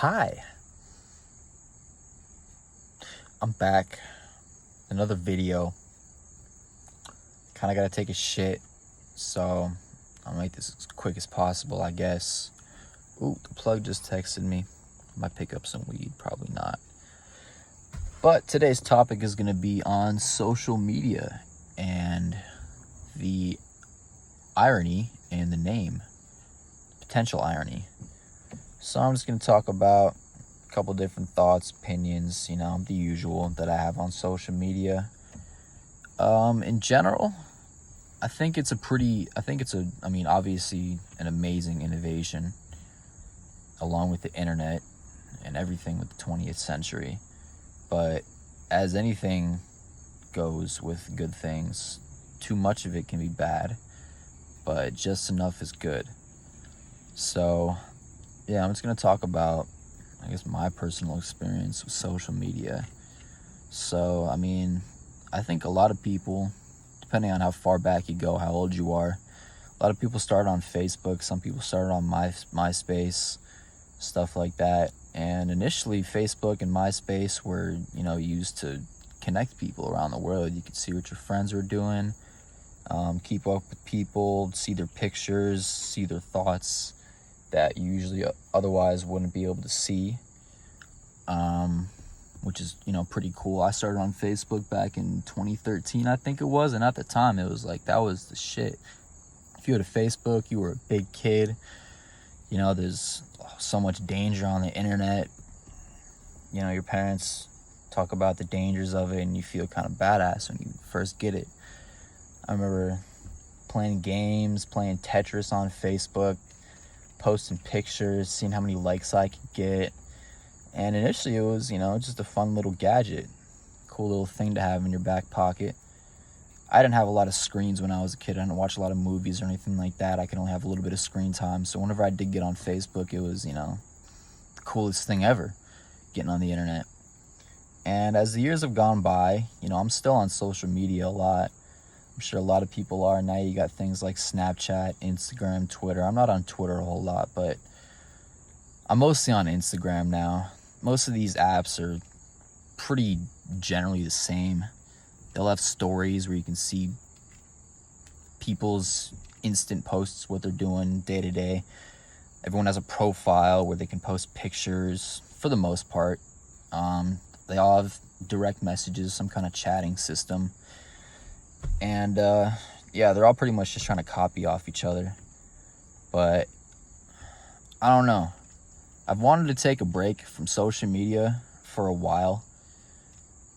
Hi, I'm back. Another video. Kind of got to take a shit, so I'll make this as quick as possible, I guess. Ooh, the plug just texted me. Might pick up some weed, probably not. But today's topic is going to be on social media and the irony in the name, potential irony. So I'm just going to talk about a couple different thoughts, opinions, the usual that I have on social media. In general, obviously an amazing innovation along with the internet and everything with the 20th century. But as anything goes with good things, too much of it can be bad, but just enough is good. So, yeah, I'm just going to talk about, my personal experience with social media. So, I think a lot of people, depending on how far back you go, how old you are, a lot of people started on Facebook. Some people started on MySpace, stuff like that. And initially, Facebook and MySpace were, used to connect people around the world. You could see what your friends were doing, keep up with people, see their pictures, see their thoughts that you usually otherwise wouldn't be able to see, which is, pretty cool. I started on Facebook back in 2013, I think it was, and at the time it was like, that was the shit. If you had a Facebook, you were a big kid. There's so much danger on the internet. Your parents talk about the dangers of it, and you feel kind of badass when you first get it. I remember playing games, playing Tetris on Facebook, posting pictures, seeing how many likes I could get. And initially it was, just a fun little gadget, cool little thing to have in your back pocket. I didn't have a lot of screens when I was a kid. I didn't watch a lot of movies or anything like that. I could only have a little bit of screen time. So whenever I did get on Facebook, it was, the coolest thing ever, getting on the internet. And as the years have gone by, I'm still on social media a lot. I'm sure a lot of people are. Now you got things like Snapchat, Instagram, Twitter. I'm not on Twitter a whole lot, but I'm mostly on Instagram now. Most of these apps are pretty generally the same. They'll have stories where you can see people's instant posts, what they're doing day to day. Everyone has a profile where they can post pictures for the most part. They all have direct messages, some kind of chatting system. And they're all pretty much just trying to copy off each other. But I don't know. I've wanted to take a break from social media for a while,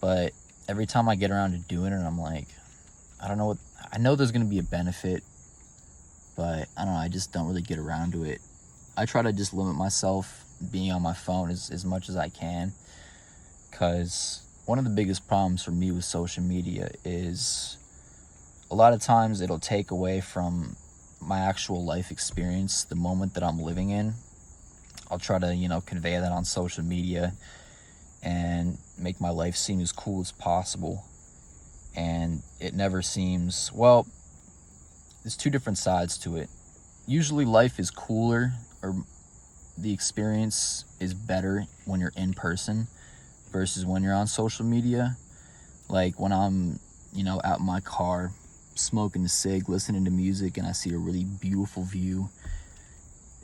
but every time I get around to doing it, I'm like, I know there's going to be a benefit, but I don't know, I just don't really get around to it. I try to just limit myself being on my phone as much as I can, because one of the biggest problems for me with social media is a lot of times it'll take away from my actual life experience, the moment that I'm living in. I'll try to, convey that on social media and make my life seem as cool as possible. And it never seems, well, there's two different sides to it. Usually life is cooler, or the experience is better when you're in person versus when you're on social media. Like when I'm, out in my car, smoking a cig, listening to music, and I see a really beautiful view.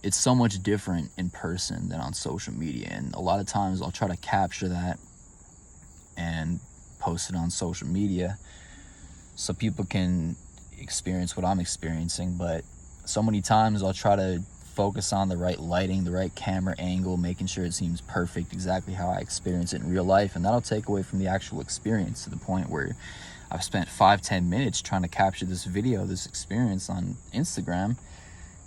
It's so much different in person than on social media. And a lot of times I'll try to capture that and post it on social media so people can experience what I'm experiencing. But so many times I'll try to focus on the right lighting, the right camera angle, making sure it seems perfect, exactly how I experience it in real life. And that'll take away from the actual experience to the point where I've spent 5-10 minutes trying to capture this video, this experience on Instagram.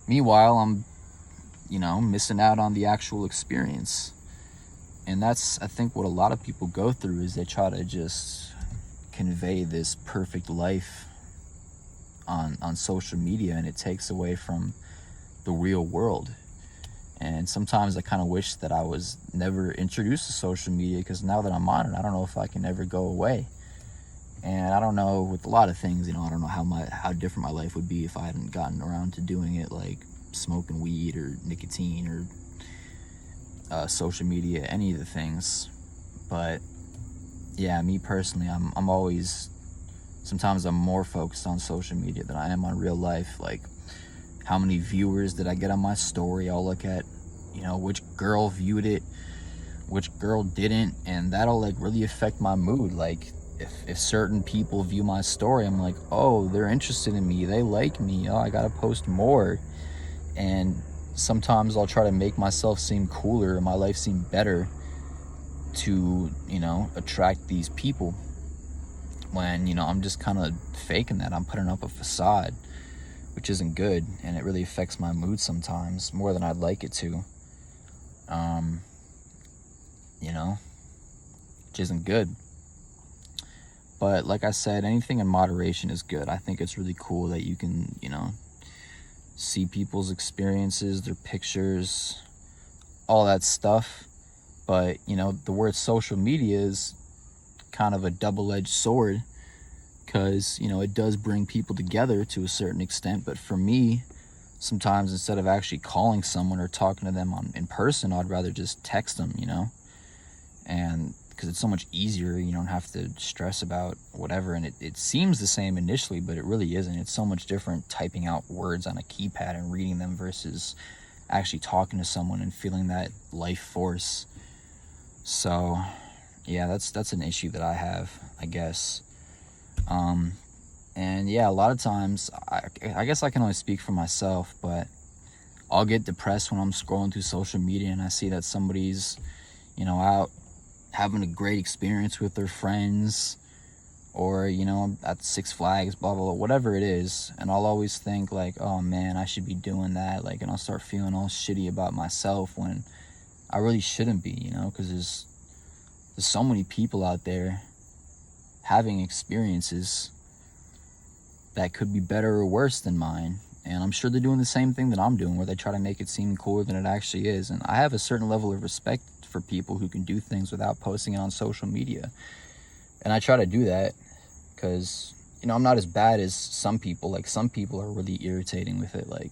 Meanwhile, I'm missing out on the actual experience. And that's, I think, what a lot of people go through, is they try to just convey this perfect life on social media, and it takes away from the real world. And sometimes I kind of wish that I was never introduced to social media, because now that I'm on it, I don't know if I can ever go away. And I don't know, with a lot of things, I don't know how different my life would be if I hadn't gotten around to doing it, like smoking weed or nicotine or social media, any of the things. But yeah, me personally, I'm always, sometimes I'm more focused on social media than I am on real life. Like, how many viewers did I get on my story? I'll look at, which girl viewed it, which girl didn't, and that'll like really affect my mood. Like, if certain people view my story, I'm like, oh, they're interested in me, they like me, oh, I gotta post more. And sometimes I'll try to make myself seem cooler and my life seem better to, attract these people, when, I'm just kind of faking that. I'm putting up a facade, which isn't good, and it really affects my mood sometimes more than I'd like it to. Which isn't good. But like I said, anything in moderation is good. I think it's really cool that you can, see people's experiences, their pictures, all that stuff. But, the word social media is kind of a double-edged sword, because, it does bring people together to a certain extent. But for me, sometimes instead of actually calling someone or talking to them in person, I'd rather just text them, and because it's so much easier. You don't have to stress about whatever, and it seems the same initially, but it really isn't. It's so much different typing out words on a keypad and reading them versus actually talking to someone and feeling that life force. So yeah, that's an issue that I have, I guess. And yeah, a lot of times, I guess I can only speak for myself, but I'll get depressed when I'm scrolling through social media and I see that somebody's, out having a great experience with their friends, or, at Six Flags, blah, blah, blah, whatever it is. And I'll always think like, oh man, I should be doing that. Like, and I'll start feeling all shitty about myself when I really shouldn't be, because there's so many people out there having experiences that could be better or worse than mine. And I'm sure they're doing the same thing that I'm doing, where they try to make it seem cooler than it actually is. And I have a certain level of respect for people who can do things without posting it on social media. And I try to do that because, I'm not as bad as some people. Like, some people are really irritating with it. Like,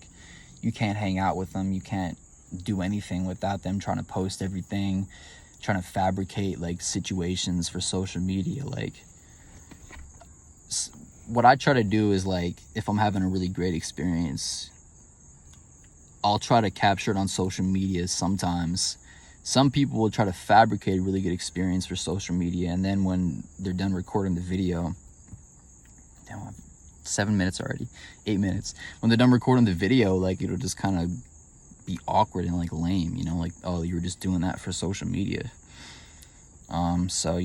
you can't hang out with them. You can't do anything without them trying to post everything, trying to fabricate like situations for social media. Like, what I try to do is, like, if I'm having a really great experience, I'll try to capture it on social media sometimes. Some people will try to fabricate a really good experience for social media, and then when they're done recording the video, 7 minutes already, 8 minutes. When they're done recording the video, like, it'll just kind of be awkward and like lame, like, oh, you were just doing that for social media. So,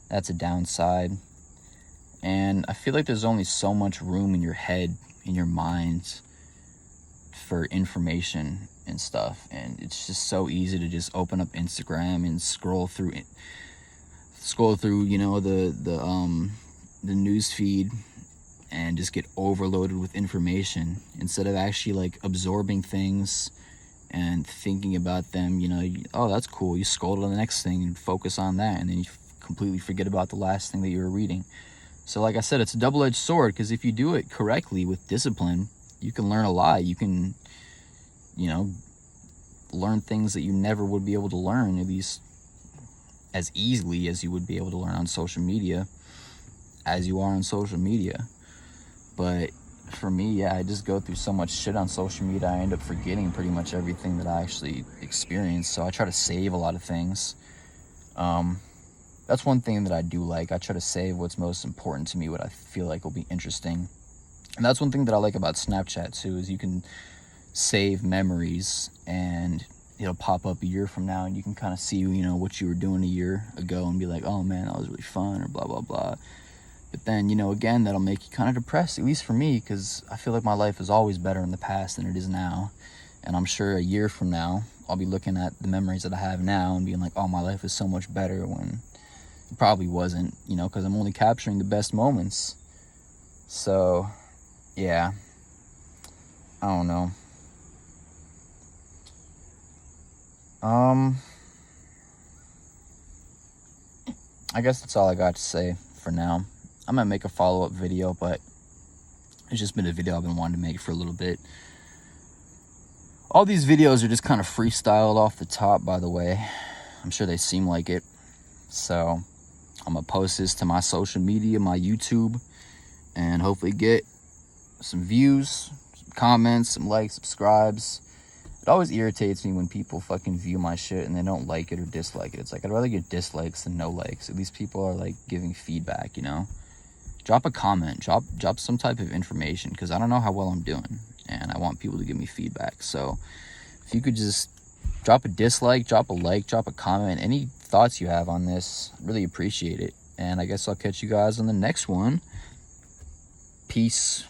that's a downside. And I feel like there's only so much room in your head, in your mind, for information and stuff. And it's just so easy to just open up Instagram and scroll through, the news feed and just get overloaded with information instead of actually like absorbing things and thinking about them. Oh, that's cool. You scroll to the next thing and focus on that, and then you completely forget about the last thing that you were reading. So like I said, it's a double-edged sword, because if you do it correctly with discipline, you can learn a lot. You can, learn things that you never would be able to learn, at least as easily as you would be able to learn on social media, as you are on social media. But for me, yeah, I just go through so much shit on social media, I end up forgetting pretty much everything that I actually experienced. So I try to save a lot of things. That's one thing that I do like. I try to save what's most important to me, what I feel like will be interesting. And that's one thing that I like about Snapchat too, is you can save memories and it'll pop up a year from now and you can kind of see, what you were doing a year ago and be like, oh man, that was really fun, or blah, blah, blah. But then, again, that'll make you kind of depressed, at least for me, because I feel like my life is always better in the past than it is now. And I'm sure a year from now, I'll be looking at the memories that I have now and being like, oh, my life is so much better, when it probably wasn't, because I'm only capturing the best moments. So, yeah, I don't know. I guess that's all I got to say for now. I might make a follow-up video, but it's just been a video I've been wanting to make for a little bit. All these videos are just kind of freestyled off the top, by the way. I'm sure they seem like it. So I'm gonna post this to my social media, my YouTube, and hopefully get some views, some comments, some likes, subscribes. It always irritates me when people fucking view my shit and they don't like it or dislike it. It's like, I'd rather get dislikes than no likes. At least people are like giving feedback, you know? Drop a comment, drop some type of information, because I don't know how well I'm doing and I want people to give me feedback. So if you could just drop a dislike, drop a like, drop a comment, any thoughts you have on this, really appreciate it. And I guess I'll catch you guys on the next one. Peace.